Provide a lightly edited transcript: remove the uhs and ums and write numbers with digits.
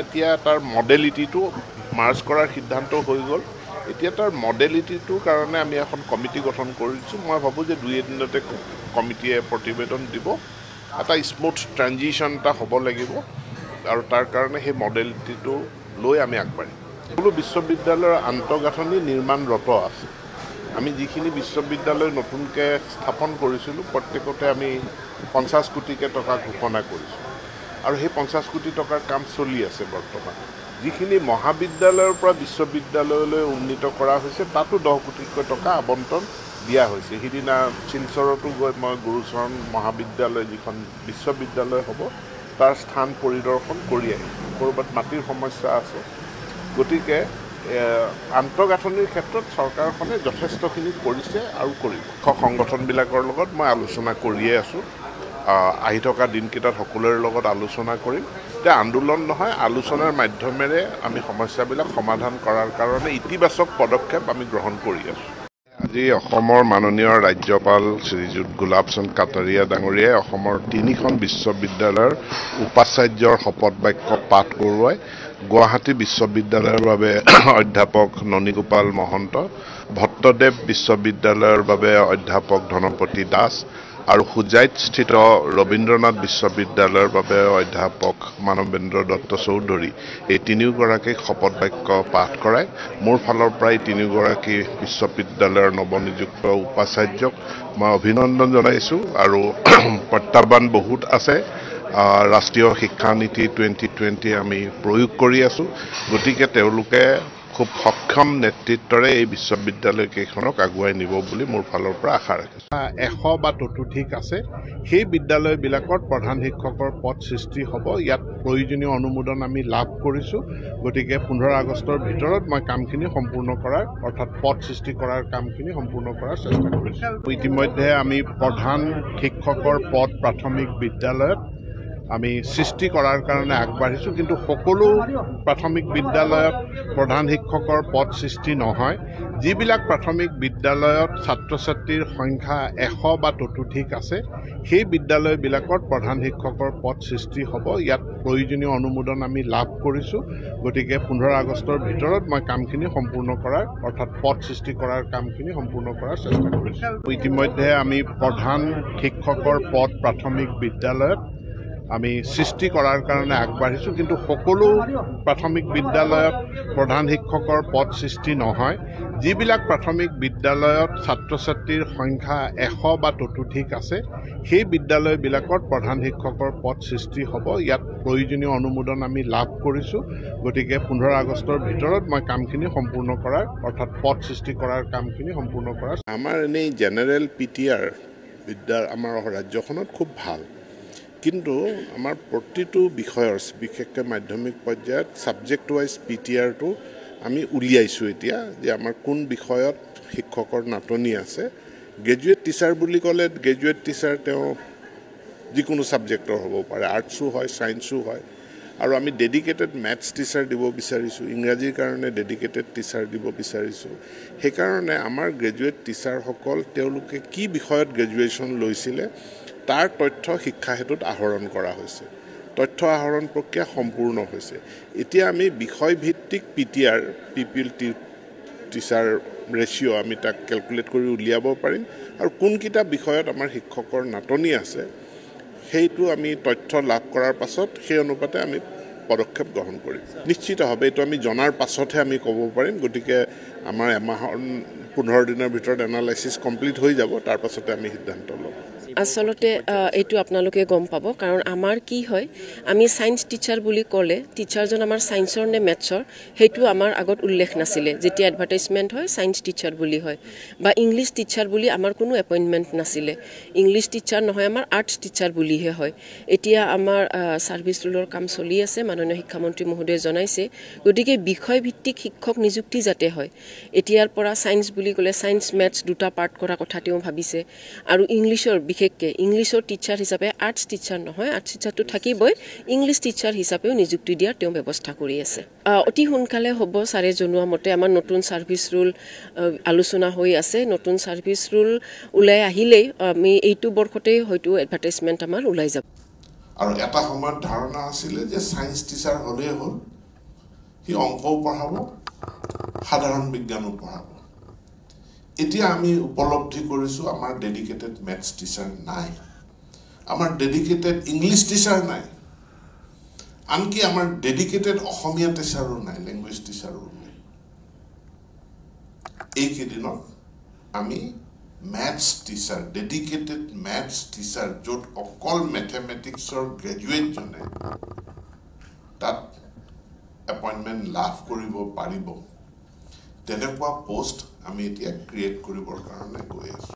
এতিয়া তাৰ মডেলিটিটো মাৰ্জ কৰাৰ সিদ্ধান্ত হৈ গ'ল এতিয়া তাৰ মডেলিটিটোৰ কাৰণে আমি এখন কমিটি গঠন কৰিছোঁ মই ভাবোঁ যে 2 এদিনতে কমিটিয়ে প্ৰতিবেদন দিব এটা স্মুথ ট্ৰানজিশ্যন এটা হ'ব লাগিব আৰু তাৰ কাৰণে সেই মডেলিটিটো লৈ আমি আগবাঢ়িম সকলো বিশ্ববিদ্যালয়ৰ আন্তঃগাঁথনি নিৰ্মাণৰত আছে আমি যিখিনি বিশ্ববিদ্যালয় নতুনকৈ স্থাপন কৰিছিলোঁ প্ৰত্যেকতে আমি 50 কোটিকৈ টকা ঘোষণা কৰিছোঁ আৰু সেই 50 কোটি টকাৰ কাম চলি আছে বৰ্তমান যিখিনি মহাবিদ্যালয়ৰ পৰা বিশ্ববিদ্যালয়লৈ উন্নীত কৰা হৈছে তাতো 10 কোটিকৈ টকা আবণ্টন দিয়া হৈছে সিদিনা শিলচৰতো গৈ মই গুৰুচৰণ মহাবিদ্যালয় যিখন বিশ্ববিদ্যালয় হ'ব তাৰ স্থান পৰিদৰ্শন কৰি আহিছোঁ ক'ৰবাত মাটিৰ সমস্যা আছে গতিকে আন্তঃগাঁথনিৰ ক্ষেত্ৰত চৰকাৰখনে যথেষ্টখিনি কৰিছে আৰু কৰিব সংগঠনবিলাকৰ লগত মই আলোচনা কৰিয়ে আছোঁ আহি থকা দিনকেইটাত সকলোৰে লগত আলোচনা কৰিম যে আন্দোলন নহয় আলোচনাৰ মাধ্যমেৰে আমি সমস্যাবিলাক সমাধান কৰাৰ কাৰণে ইতিবাচক পদক্ষেপ আমি গ্ৰহণ কৰি আছোঁ আজি অসমৰ মাননীয় ৰাজ্যপাল শ্ৰীযুত গোলাপ চন্দ কাটাৰিয়া ডাঙৰীয়াই অসমৰ 3খন বিশ্ববিদ্যালয়ৰ উপাচাৰ্যৰ শপত বাক্য পাঠ কৰোৱাই গুৱাহাটী বিশ্ববিদ্যালয়ৰ বাবে অধ্যাপক ননীগোপাল মহন্ত ভট্টদেৱ বিশ্ববিদ্যালয়ৰ বাবে অধ্যাপক ধনপতি দাস আৰু হুজাইতস্থিত ৰবীন্দ্ৰনাথ বিশ্ববিদ্যালয়ৰ বাবে অধ্যাপক মানৱেন্দ্ৰ দত্ত চৌধুৰী এই তিনিওগৰাকীক শপত বাক্য পাঠ কৰাই মোৰ ফালৰ পৰাই তিনিওগৰাকী বিশ্ববিদ্যালয়ৰ নৱনিযুক্ত উপাচাৰ্যক মই অভিনন্দন জনাইছোঁ আৰু প্ৰত্যাহ্বান বহুত আছে ৰাষ্ট্ৰীয় শিক্ষা নীতি 2020 আমি প্ৰয়োগ কৰি আছোঁ গতিকে তেওঁলোকে খুব সক্ষম নেতৃত্বৰে এই বিশ্ববিদ্যালয়কেইখনক আগুৱাই নিব বুলি মোৰ ফালৰ পৰা আশা ৰাখিছোঁ 100 বা ততোধিক আছে সেই বিদ্যালয়বিলাকত প্ৰধান শিক্ষকৰ পদ সৃষ্টি হ'ব ইয়াত প্ৰয়োজনীয় অনুমোদন আমি লাভ কৰিছোঁ গতিকে 15 আগষ্টৰ ভিতৰত মই কামখিনি সম্পূৰ্ণ কৰাৰ অৰ্থাৎ পদ সৃষ্টি কৰাৰ কামখিনি সম্পূৰ্ণ কৰাৰ চেষ্টা কৰিছোঁ ইতিমধ্যে আমি প্ৰধান শিক্ষকৰ পদ প্ৰাথমিক বিদ্যালয়ত আমি সৃষ্টি কৰাৰ কাৰণে আগবাঢ়িছোঁ কিন্তু সকলো প্ৰাথমিক বিদ্যালয়ত প্ৰধান শিক্ষকৰ পদ সৃষ্টি নহয় যিবিলাক প্ৰাথমিক বিদ্যালয়ত ছাত্ৰ ছাত্ৰীৰ সংখ্যা 100 বা ততোধিক আছে সেই বিদ্যালয়বিলাকত প্ৰধান শিক্ষকৰ পদ সৃষ্টি হ'ব ইয়াত প্ৰয়োজনীয় অনুমোদন আমি লাভ কৰিছোঁ গতিকে 15 আগষ্টৰ ভিতৰত মই কামখিনি সম্পূৰ্ণ কৰাৰ অৰ্থাৎ পদ সৃষ্টি কৰাৰ কামখিনি সম্পূৰ্ণ কৰাৰ চেষ্টা কৰিছোঁ ইতিমধ্যে আমি প্ৰধান শিক্ষকৰ পদ প্ৰাথমিক বিদ্যালয়ত আমি সৃষ্টি কৰাৰ কাৰণে আগবাঢ়িছোঁ কিন্তু সকলো প্ৰাথমিক বিদ্যালয়ত প্ৰধান শিক্ষকৰ পদ সৃষ্টি নহয় যিবিলাক প্ৰাথমিক বিদ্যালয়ত ছাত্ৰ ছাত্ৰীৰ সংখ্যা 100 বা ততোধিক আছে সেই বিদ্যালয়বিলাকত প্ৰধান শিক্ষকৰ পদ সৃষ্টি হ'ব ইয়াত প্ৰয়োজনীয় অনুমোদন আমি লাভ কৰিছোঁ গতিকে 15 আগষ্টৰ ভিতৰত মই কামখিনি সম্পূৰ্ণ কৰাৰ অৰ্থাৎ পদ সৃষ্টি কৰাৰ কামখিনি সম্পূৰ্ণ কৰাৰ আমাৰ এনেই জেনেৰেল PTR আমাৰ ৰাজ্যখনত খুব ভাল কিন্তু আমাৰ প্ৰতিটো বিষয়ৰ বিশেষকৈ মাধ্যমিক পৰ্যায়ত সাবজেক্ট ওয়াইজ PTRটো আমি উলিয়াইছোঁ এতিয়া যে আমাৰ কোন বিষয়ত শিক্ষকৰ নাটনি আছে গ্ৰেজুৱেট টিচাৰ বুলি ক'লে গ্ৰেজুৱেট টিচাৰ তেওঁ যিকোনো সাবজেক্টৰ হ'ব পাৰে আৰ্টছো হয় সায়েন্সো হয় আৰু আমি ডেডিকেটেড মেথছ টিচাৰ দিব বিচাৰিছোঁ ইংৰাজীৰ কাৰণে ডেডিকেটেড টিচাৰ দিব বিচাৰিছোঁ সেইকাৰণে আমাৰ গ্ৰেজুৱেট টিচাৰসকল তেওঁলোকে কি বিষয়ত গ্ৰেজুৱেশ্যন লৈছিলে তাৰ তথ্য শিক্ষা হেতুত আহৰণ কৰা হৈছে তথ্য আহৰণ প্ৰক্ৰিয়া সম্পূৰ্ণ হৈছে এতিয়া আমি বিষয়ভিত্তিক PTR পিপিএল টিচাৰ ৰেচিঅ' আমি তাক ক্যালকুলেট কৰি উলিয়াব পাৰিম আৰু কোনকিটা বিষয়ত আমাৰ শিক্ষকৰ নাটনি আছে সেইটো আমি তথ্য লাভ কৰাৰ পাছত সেই অনুপাতে আমি পদক্ষেপ গ্ৰহণ কৰিম নিশ্চিতভাৱে এইটো আমি জনাৰ পাছতহে আমি ক'ব পাৰিম গতিকে আমাৰ এমাহৰ 15 দিনৰ ভিতৰত এনালাইসিস কমপ্লিট হৈ যাব তাৰ পাছতে আমি সিদ্ধান্ত ল'ম আসলতে এইটো আপোনালোকে গম পাব কাৰণ আমাৰ কি হয় আমি সায়েন্স টিচাৰ বুলি ক'লে টিচাৰজন আমাৰ সায়েন্সৰ নে মেথছৰ হেতু আমাৰ আগত উল্লেখ নাছিলে যেতিয়া এডভাৰটাইজমেন্ট হয় সায়েন্স টিচাৰ বুলি হয় বা ইংলিশ টিচাৰ বুলি আমাৰ কোনো এপইন্টমেন্ট নাছিলে ইংলিশ টিচাৰ নহয় আমাৰ আৰ্টছ টিচাৰ বুলিহে হয় এতিয়া আমাৰ সাৰ্ভিস ৰুলৰ কাম চলি আছে মাননীয় শিক্ষামন্ত্ৰী মহোদয়ে জনাইছে গতিকে বিষয় ভিত্তিক শিক্ষক নিযুক্তি যাতে হয় এতিয়াৰ পৰা সায়েন্স বুলি ক'লে সায়েন্স মেথছ দুটা পাৰ্ট কৰা কথা তেওঁ ভাবিছে আৰু ইংলিশৰ বিশেষকৈ ইংলিশৰ টিচাৰ হিচাপে আৰ্টছ টিচাৰ নহয় আৰ্টছ টিচাৰটো থাকিবই ইংলিশ টিচাৰ হিচাপেও নিযুক্তি দিয়াৰ তেওঁ ব্যৱস্থা কৰি আছে অতি সোনকালে হ'ব সাৰে জনোৱা মতে আমাৰ নতুন সাৰ্ভিস ৰুল আলোচনা হৈ আছে নতুন সাৰ্ভিস ৰুল ওলাই আহিলেই আমি এইটো বৰ্ষতে হয়তো এডভাৰটাইজমেন্ট আমাৰ ওলাই যাব আৰু এটা সময়ত ধাৰণা আছিলে যে সায়েন্স টিচাৰ হ'লেই হ'ল সি অংকও পঢ়াব সাধাৰণ বিজ্ঞানো পঢ়াব এতিয়া আমি উপলব্ধি কৰিছো আমাৰ ডেডিকেটেড মেথছ টিচাৰ নাই আমাৰ ডেডিকেটেড ইংলিছ টিচাৰ নাই আনকি আমাৰ ডেডিকেটেড অসমীয়া টিচাৰো নাই ল্যাঙ্গুৱেজ টিচাৰো নাই এই কেইদিনত আমি maths teacher dedicated maths teacher য'ত অকল মেথমেটিক্সৰ গ্ৰেজুৱেট জনে তাত এপইণ্টমেণ্ট লাভ কৰিব পাৰিব তেনেকুৱা পোষ্ট আমি এতিয়া ক্ৰিয়েট কৰিবৰ কাৰণে গৈ আছো